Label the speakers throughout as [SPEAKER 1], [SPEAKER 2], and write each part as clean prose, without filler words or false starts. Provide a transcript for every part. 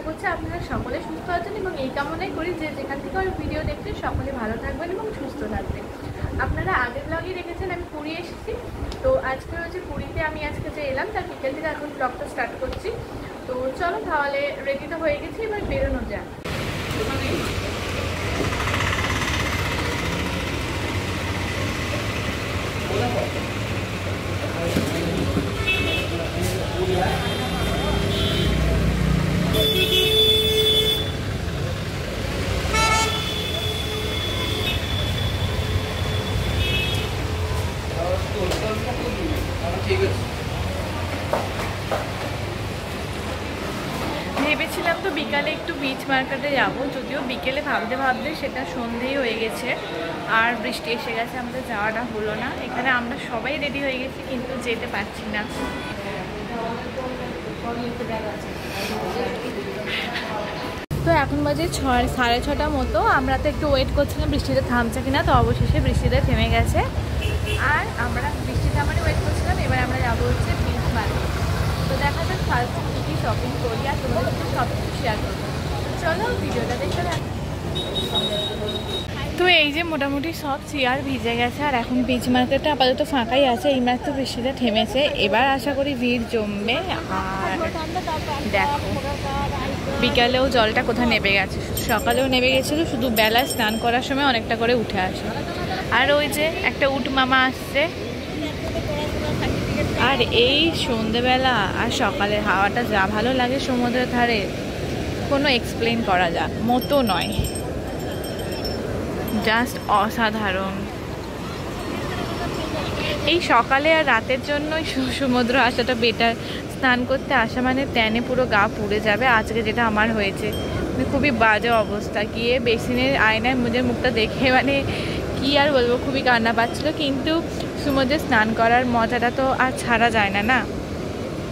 [SPEAKER 1] করছি আপনারা সকলে সুস্থ আছেন এবং এই কামনাই করি যে যেখান থেকে আমার ভিডিও দেখছেন সকলে ভালো থাকবেন এবং সুস্থ থাকবেন। আপনারা আগের ব্লগই দেখেছেন আমি পুরী এসেছি, তো আজকে হচ্ছে পুরীতে আমি আজকে যে এলাম তার বিকেল থেকে এখন ব্লগটা স্টার্ট করছি। তো চলো তাহলে রেডি তো হয়ে গেছি, এবার বেরোনো যাক। ভেবেছিলাম তো বিকালে একটু বিচ মার্কেটে যাব, যদিও বিকেলে ভাবতে ভাবতে সেটা সন্ধেই হয়ে গেছে আর বৃষ্টি এসে গেছে, আমাদের যাওয়াটা হলো না। এখানে আমরা সবাই রেডি হয়ে গেছি কিন্তু যেতে পারছি না। তো এখন বাজে 6:30 মতো। আমরা তো একটু ওয়েট করছিলাম বৃষ্টিতে থামছে কিনা, তো অবশেষে বৃষ্টিতে থেমে গেছে আর আমরা বৃষ্টি থামারে ওয়েট করছিলাম। এবার আমরা যাবো হচ্ছে বিচ মার্কেট। তো দেখা যাক ফার্স্ট কী কী শপিং করি আর তোমাদের সাথে সব কিছু শেয়ার করবো। চলো ভিডিওটা দেখতে থাকো। তো এই যে মোটামুটি সব চেয়ার ভিজে গেছে আর এখন বিচ মার্কেটটা আপাতত ফাঁকাই আছে, এই মাত্র বৃষ্টিটা থেমেছে। এবার আশা করি ভিড় জমবে। আর দেখো বিকালেও জলটা কোথায় নেমে গেছে, সকালেও নেমে গেছিলো, শুধু বেলায় স্নান করার সময় অনেকটা করে উঠে আসে। আর ওই যে একটা উট মামা আসছে। আর এই সন্ধেবেলা আর সকালের হাওয়াটা যা ভালো লাগে সমুদ্রের ধারে, কোনো এক্সপ্লেন করা যাক মতো নয়, জাস্ট অসাধারণ। এই সকালে আর রাতের জন্যই সমুদ্র আসাটা বেটার। স্নান করতে আসা মানে ট্যানে পুরো গা পুড়ে যাবে, আজকে যেটা আমার হয়েছে। মানে খুবই বাজে অবস্থা, গিয়ে বেসিনের আয়নায় নিজের মুখটা দেখে মানে কি আর বলবো, খুবই কান্না পাচ্ছিলো। কিন্তু সমুদ্রে স্নান করার মজাটা তো আর ছাড়া যায় না, না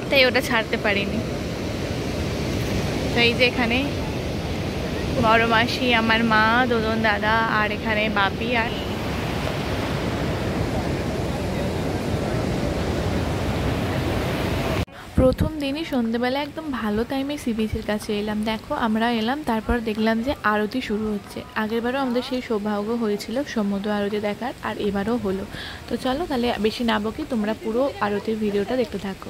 [SPEAKER 1] তাই ওটা ছাড়তে পারিনি। তো এই যে এখানে বড় মাসি, আমার মা, দোদন দাদা আর এখানে বাপি। আর প্রথম দিনই সন্ধ্যেবেলা একদম ভালো টাইমে সি বিচের কাছে এলাম। দেখো আমরা এলাম, তারপর দেখলাম যে আরতি শুরু হচ্ছে। আগেরবারও আমাদের সেই সৌভাগ্য হয়েছিল সমুদ্র আরতি দেখার, আর এবারও হলো। তো চলো তাহলে বেশি না বকি, তোমরা পুরো আরতির ভিডিওটা দেখতে থাকো।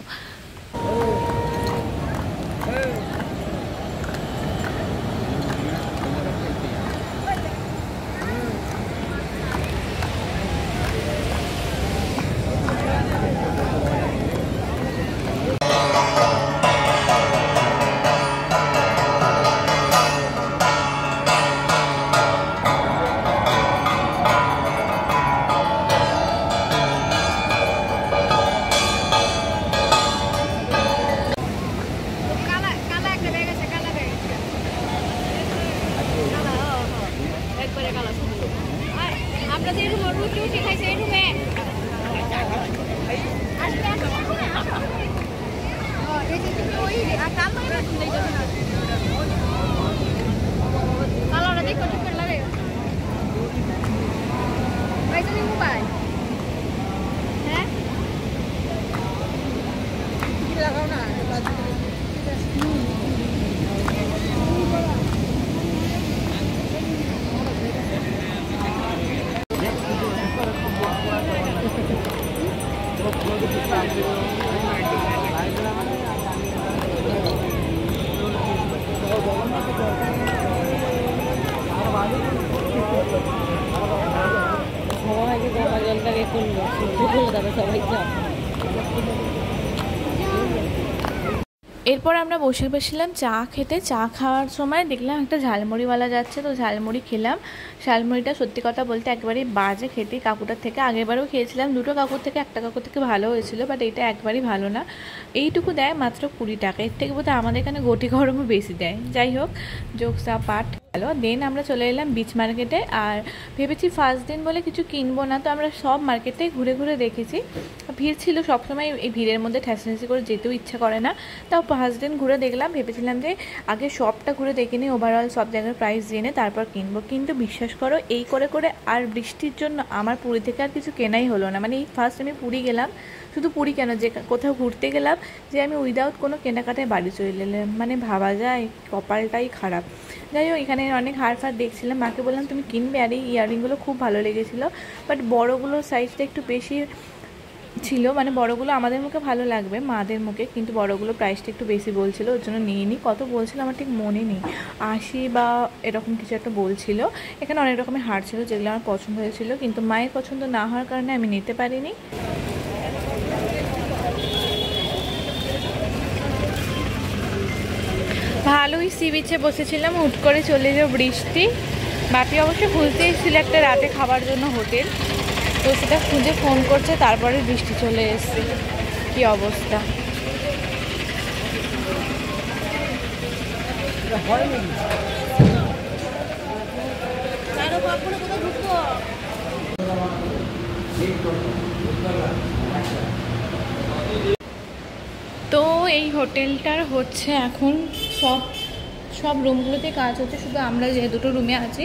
[SPEAKER 1] আমরা যে রুমে রুটি খাইছি এই রুমে কালারটা দেখো ঠিক করে লাগে মোবাইল। হ্যাঁ লাগাও না এরপর আমরা বসে বসেছিলাম চা খেতে। চা খাওয়ার সময় দেখলাম একটা ঝালমুড়িওয়ালা যাচ্ছে, তো ঝালমুড়ি খেলাম। ঝালমুড়িটা সত্যি কথা বলতে একেবারেই বাজে খেতে কাকুটার থেকে। আগেরবারও খেয়েছিলাম, দুটো কাকুর থেকে একটা কাকুর থেকে ভালো হয়েছিল, বাট এটা একবারই ভালো না। এইটুকু দেয় মাত্র 20 টাকা, এর থেকে বোধহয় আমাদের এখানে গটি গরমও বেশি দেয়। যাই হোক, জোকসা পাট গেল। দেন আমরা চলে এলাম বিচ মার্কেটে। আর ভেবেছি ফার্স্ট দিন বলে কিছু কিনবো না, তো আমরা সব মার্কেটে ঘুরে ঘুরে দেখেছি। ভিড় ছিল সবসময়, এই ভিড়ের মধ্যে ঠেসাঠেসি করে যেতেও ইচ্ছা করে না। তাও ফার্স্ট দিন ঘুরে দেখলাম, ভেবেছিলাম যে আগে সবটা ঘুরে দেখে নিই, ওভারঅল সব জায়গার প্রাইস জেনে তারপর কিনবো। কিন্তু বিশ্বাস করো এই করে করে আর বৃষ্টির জন্য আমার পুরী থেকে আর কিছু কেনাই হলো না। মানে এই ফার্স্ট আমি পুরী গেলাম, শুধু পুরী কেন, যে কোথাও ঘুরতে গেলাম যে আমি উইদাউট কোনো কেনাকাটায় বাড়ি চলে এলাম, মানে ভাবা যায় কপালটাই খারাপ। যাই হোক, এখানে অনেক হার ফার দেখছিলাম, মাকে বললাম তুমি কিনবে, আর এই ইয়াররিংগুলো খুব ভালো লেগেছিলো, বাট বড়োগুলোর সাইজটা একটু বেশি ছিল, মানে বড়গুলো আমাদের মুখে ভালো লাগবে, মাদের মুখে, কিন্তু বড়গুলো প্রাইসটা একটু বেশি বলছিল, ওর জন্য নিয়ে নিই। কত বলছিল আমার ঠিক মনে নেই, 80 বা এরকম কিছু একটা বলছিল। এখানে অনেক রকমের হার ছিল যেগুলো আমার পছন্দ হয়েছিল, কিন্তু মায়ের পছন্দ না হওয়ার কারণে আমি নিতে পারিনি। ভালোই সি বিচে বসেছিলাম, হুট করে চলে যাও বৃষ্টি। বাপি অবশ্য খুঁজতে এসেছিল একটা রাতে খাবার জন্য হোটেল, তো সেটা খুঁজে ফোন করছে, তারপরে বৃষ্টি চলে এসছে। কি অবস্থা! তো এই হোটেলটার হচ্ছে এখন সব রুমগুলোতে কাজ হচ্ছে, শুধু আমরা যে দুটো রুমে আছি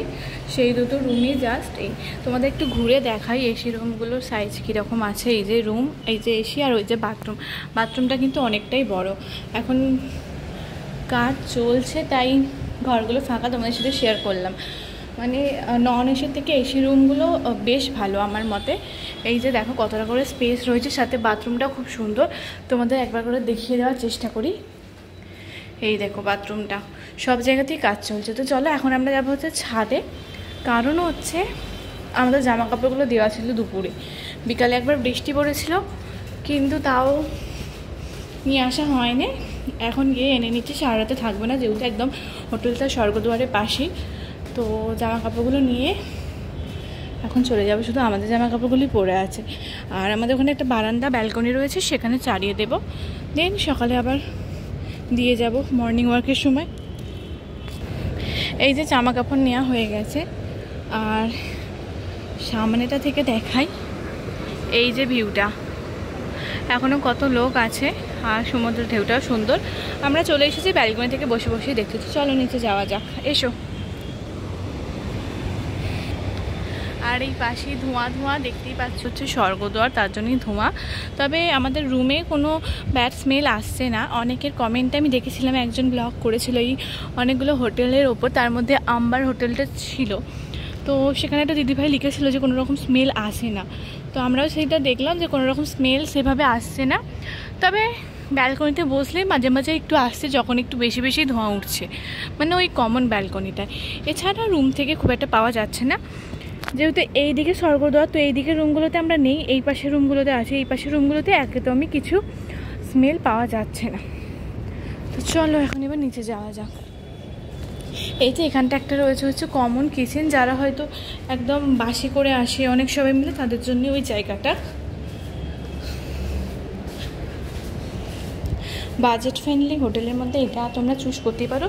[SPEAKER 1] সেই দুটো রুমই জাস্ট এই তোমাদের একটু ঘুরে দেখাই এসি রুমগুলোর সাইজ কীরকম আছে। এই যে রুম, এই যে এসি, আর ওই যে বাথরুমটা কিন্তু অনেকটাই বড়। এখন কাজ চলছে তাই ঘরগুলো ফাঁকা, তোমাদের সাথে শেয়ার করলাম। মানে নন এসির থেকে এসি রুমগুলো বেশ ভালো আমার মতে। এই যে দেখো কতটা করে স্পেস রয়েছে, সাথে বাথরুমটাও খুব সুন্দর, তোমাদের একবার করে দেখিয়ে দেওয়ার চেষ্টা করি। এই দেখো বাথরুমটা, সব জায়গাতেই কাজ চলছে। তো চলো এখন আমরা যাবো হচ্ছে ছাদে, কারণ হচ্ছে আমাদের জামা কাপড়গুলো দেওয়া ছিল দুপুরে, বিকালে একবার বৃষ্টি পড়েছিল কিন্তু তাও নিয়ে আসা হয়নি। এখন গিয়ে এনে নিচ্ছি, সারা রাতে থাকবে না, যেহেতু একদম হোটেলটা স্বর্গদুয়ারের পাশেই। তো জামা কাপড়গুলো নিয়ে এখন চলে যাবো, শুধু আমাদের জামা কাপড়গুলি পরে আছে। আর আমাদের ওখানে একটা বারান্দা ব্যালকনি রয়েছে, সেখানে চালিয়ে দেবো, দেন সকালে আবার দিয়ে যাব মর্নিং ওয়ার্কের সময়। এই যে জামা কাপড় নেওয়া হয়ে গেছে, আর সামনেটা থেকে দেখাই এই যে ভিউটা, এখনও কত লোক আছে, আর সমুদ্রের ঢেউটাও সুন্দর। আমরা চলে এসেছি ব্যালকনি থেকে বসে বসে দেখতেছি, চলো নিচে যাওয়া যাক, এসো। আর এই পাশেই ধোঁয়া দেখতেই পাচ্ছ, হচ্ছে স্বর্গদ্বার, তার জন্যই ধোঁয়া। তবে আমাদের রুমে কোনো ব্যাড স্মেল আসছে না। অনেকের কমেন্টে আমি দেখেছিলাম, একজন ব্লগ করেছিল এই অনেকগুলো হোটেলের ওপর, তার মধ্যে আম্বার হোটেলটা ছিল, তো সেখানে একটা দিদিভাই লিখেছিল যে কোনো রকম স্মেল আসে না। তো আমরাও সেইটা দেখলাম যে কোনো রকম স্মেল সেভাবে আসছে না। তবে ব্যালকনিতে বসলেই মাঝে মাঝে একটু আসছে, যখন একটু বেশি বেশি ধোঁয়া উঠছে, মানে ওই কমন ব্যালকনিটায়। এছাড়া রুম থেকে খুব একটা পাওয়া যাচ্ছে না, যেহেতু এই দিকে স্বর্গদ্বার, তো এই দিকের রুমগুলোতে আমরা নেই, এই পাশের রুমগুলোতে আছে। এই পাশের রুমগুলোতে একদমই কিছু স্মেল পাওয়া যাচ্ছে না। তো চলো এখন এবার নিচে যাওয়া যাক। এই যে এখানটা একটা রয়েছে হচ্ছে কমন কিচেন, যারা হয়তো একদম বাসি করে আসে অনেক সবাই মিলে, তাদের জন্য ওই জায়গাটা। বাজেট ফ্রেন্ডলি হোটেলের মধ্যে এটা তোমরা চুজ করতেই পারো।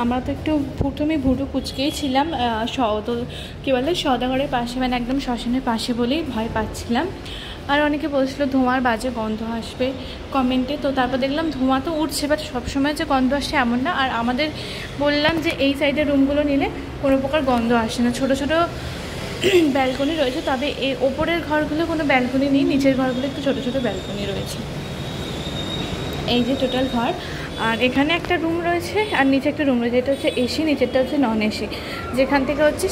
[SPEAKER 1] আমরা তো একটু প্রথমে ভুরু কুচকেই ছিলাম, তো কী বলে সওদাগরের পাশে, মানে একদম শ্মশানের পাশে বলেই ভয় পাচ্ছিলাম। আর অনেকে বলছিল ধোঁয়ার বাজে গন্ধ আসবে কমেন্টে, তো তারপর দেখলাম ধোঁয়া তো উঠছে, বাট সবসময় যে গন্ধ আসছে এমন না। আর আমাদের বললাম যে এই সাইডের রুমগুলো নিলে কোনো প্রকার গন্ধ আসে না, ছোটো ছোটো ব্যালকনি রয়েছে, তবে এই ওপরের ঘরগুলো কোনো ব্যালকনি নেই, নিচের ঘরগুলো একটু ছোটো ছোটো ব্যালকনি রয়েছে। এই যে টোটাল ঘর, আর এখানে একটা রুম রয়েছে আর নিচে একটা রুম রয়েছে, এটা হচ্ছে এসি, নিচেরটা হচ্ছে নন এসি, যেখান থেকে হচ্ছে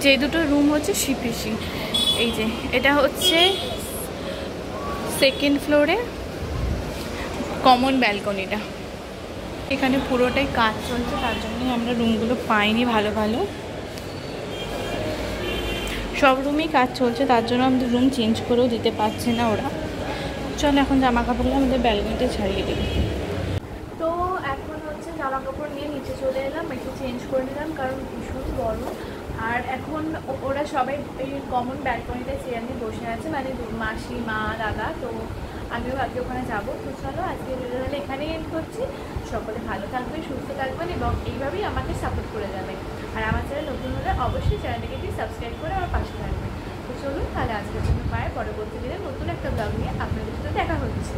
[SPEAKER 1] যে দুটো রুম হচ্ছে শিপ এসি। এই যে এটা হচ্ছে সেকেন্ড ফ্লোরে কমন ব্যালকনিটা। এখানে পুরোটাই কাজ চলছে, তার জন্যই আমরা রুমগুলো পাইনি ভালো ভালো। সব রুমেই কাজ চলছে, তার জন্য আমাদের রুম চেঞ্জ করেও দিতে পারছে না ওরা। চলো এখন জামা কাপড়গুলো আমাদের ব্যালকনিতে ছাড়িয়ে দেবে। তো এখন হচ্ছে জামা কাপড় নিয়ে নিচে চলে এলাম, একটু চেঞ্জ করে নিলাম কারণ ভীষণ গরম। আর এখন ওরা সবাই এই কমন ব্যালকনিতে চেয়ার নিয়ে বসে আছে, মানে মাসি, মা, দাদা, তো আমিও আজকে ওখানে যাবো। তো চলো আজকে ভিডিও তাহলে এখানেই এন্ড করছি। সকলে ভালো থাকবেন, সুস্থ থাকবেন এবং এইভাবেই আমাকে সাপোর্ট করে যাবেন। আর আমার চ্যানেল নতুন হলে অবশ্যই চ্যানেলটাকে একটু সাবস্ক্রাইব করে আমার পাশে থাকবেন। তো চলুন তাহলে আজকের জন্য পায়, পরবর্তী দিনে নতুন একটা ব্লগ নিয়ে আপনাদের সাথে দেখা হচ্ছে।